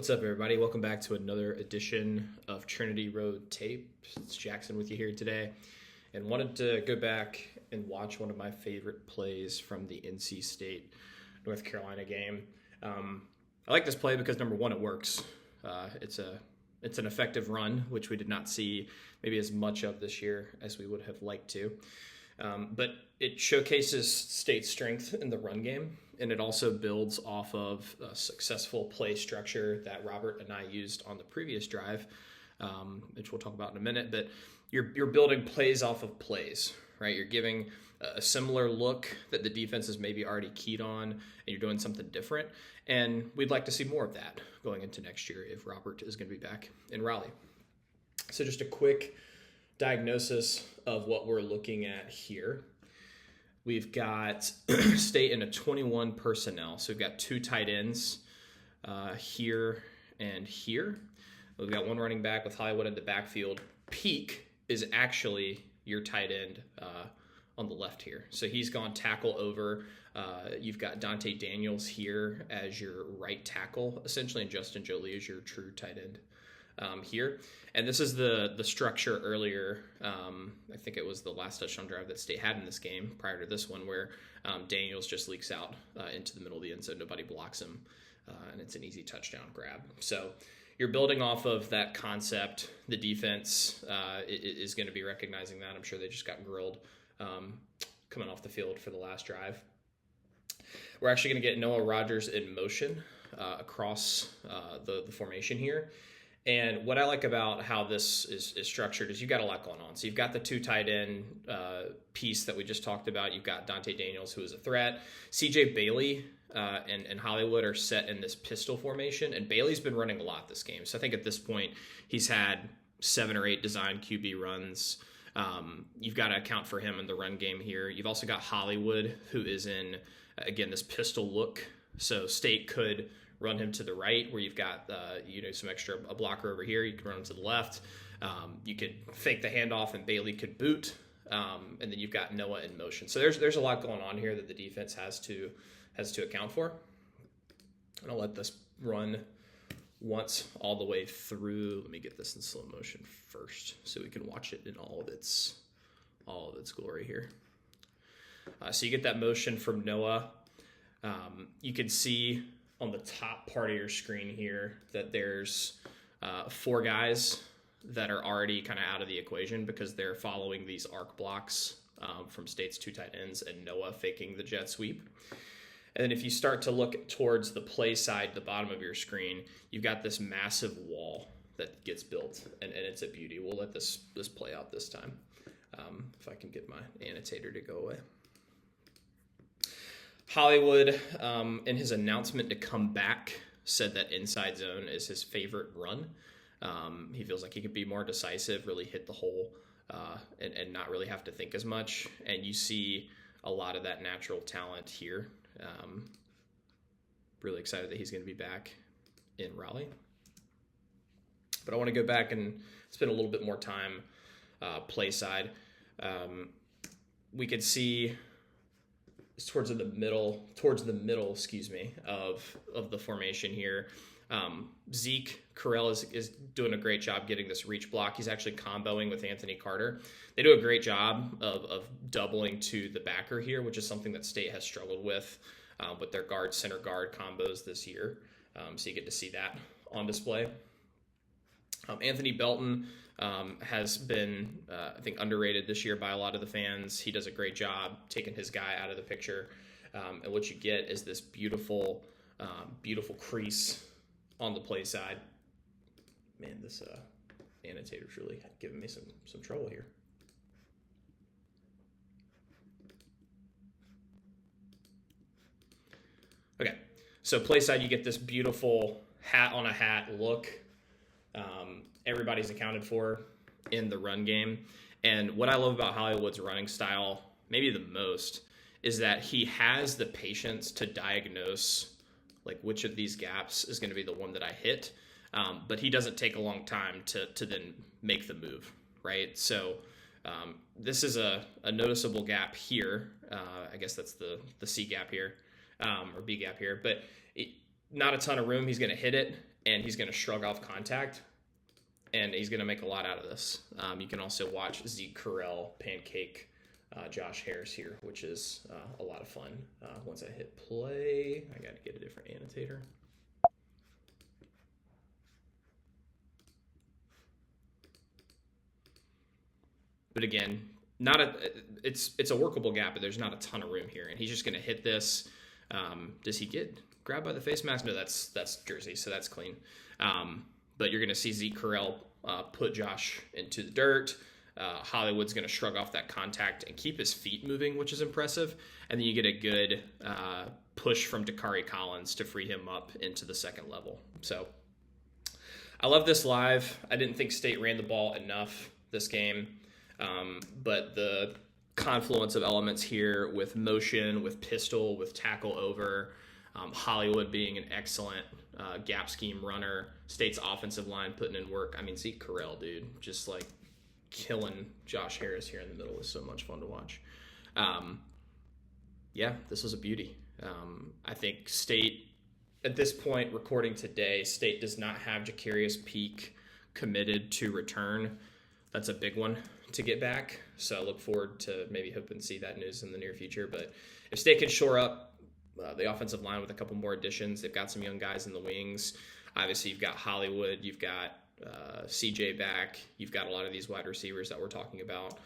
What's up, everybody? Welcome back to another edition of Trinity Road Tape. It's Jackson with you here today, and wanted to go back and watch one of my favorite plays from the NC State North Carolina game. I like this play because number one, it works. It's an effective run, which we did not see maybe as much of this year as we would have liked to. But it showcases State's strength in the run game, and it also builds off of a successful play structure that Robert and I used on the previous drive, which we'll talk about in a minute. But you're building plays off of plays, right? You're giving a similar look that the defense is maybe already keyed on, and you're doing something different. And we'd like to see more of that going into next year if Robert is going to be back in Raleigh. So just a quick diagnosis of what we're looking at here. We've got State in a 21 personnel. So we've got two tight ends here and here. We've got one running back with Hollywood in the backfield. Peak is actually your tight end on the left here. So he's gone tackle over. You've got Dante Daniels here as your right tackle, essentially, and Justin Jolie is your true tight end here. And this is the structure earlier. I think it was the last touchdown drive that State had in this game prior to this one, where Daniels just leaks out into the middle of the end zone. Nobody blocks him, and it's an easy touchdown grab. So you're building off of that concept. The defense is going to be recognizing that. I'm sure they just got grilled coming off the field for the last drive. We're actually going to get Noah Rogers in motion across the formation here. And what I like about how this is structured is you've got a lot going on. So you've got the two tight end piece that we just talked about. You've got Dante Daniels, who is a threat. CJ Bailey and Hollywood are set in this pistol formation. And Bailey's been running a lot this game. So I think at this point he's had 7 or 8 designed QB runs. You've got to account for him in the run game here. You've also got Hollywood, who is in, again, this pistol look. So State could run him to the right, where you've got some extra a blocker over here. You could run him to the left. You could fake the handoff, and Bailey could boot. And then you've got Noah in motion. So there's a lot going on here that the defense has to account for. And I'll let this run once all the way through. Let me get this in slow motion first, so we can watch it in all of its glory here. So you get that motion from Noah. You can see on the top part of your screen here that there's 4 guys that are already kind of out of the equation because they're following these arc blocks from State's 2 tight ends and Noah faking the jet sweep. And then if you start to look towards the play side, the bottom of your screen, you've got this massive wall that gets built, and it's a beauty. We'll let this play out this time. If I can get my annotator to go away. Hollywood, in his announcement to come back, said that inside zone is his favorite run. He feels like he could be more decisive, really hit the hole, and not really have to think as much. And you see a lot of that natural talent here. Really excited that he's going to be back in Raleigh. But I want to go back and spend a little bit more time play side. We could see towards the middle, of the formation here. Zeke Carell is doing a great job getting this reach block. He's actually comboing with Anthony Carter. They do a great job of doubling to the backer here, which is something that State has struggled with their center guard combos this year. So you get to see that on display. Anthony Belton has been, I think, underrated this year by a lot of the fans. He does a great job taking his guy out of the picture. And what you get is this beautiful crease on the play side. Man, this annotator's really giving me some trouble here. Okay, so play side, you get this beautiful hat on a hat look. Everybody's accounted for in the run game. And what I love about Hollywood's running style, maybe the most, is that he has the patience to diagnose like which of these gaps is going to be the one that I hit. But he doesn't take a long time to then make the move, right? So this is a noticeable gap here. I guess that's the C gap here, or B gap here. But not a ton of room. He's going to hit it, and he's going to shrug off contact, and he's going to make a lot out of this. You can also watch Zeke Correll pancake Josh Harris here, which is a lot of fun. Once I hit play, I got to get a different annotator. But again, it's a workable gap, but there's not a ton of room here, and he's just going to hit this. Does he get grabbed by the face mask? No, that's Jersey, so that's clean. But you're going to see Zeke Correll put Josh into the dirt. Hollywood's going to shrug off that contact and keep his feet moving, which is impressive. And then you get a good push from Dakari Collins to free him up into the second level. So I love this live. I didn't think State ran the ball enough this game. But the confluence of elements here with motion, with pistol, with tackle over, Hollywood being an excellent gap scheme runner, State's offensive line putting in work. I mean, Zeke Correll, dude, just like killing Josh Harris here in the middle is so much fun to watch. Yeah, this was a beauty. I think State, at this point, recording today, State does not have Jacarius Peak committed to return. That's a big one to get back. So I look forward to maybe hoping to see that news in the near future. But if State can shore up the offensive line with a couple more additions, they've got some young guys in the wings. Obviously, you've got Hollywood, you've got CJ back, you've got a lot of these wide receivers that we're talking about.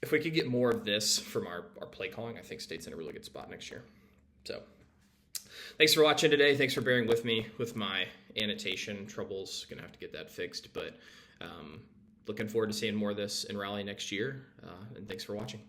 If we could get more of this from our play calling, I think State's in a really good spot next year. So thanks for watching today. Thanks for bearing with me with my annotation troubles. Going to have to get that fixed, but looking forward to seeing more of this in Raleigh next year, and thanks for watching.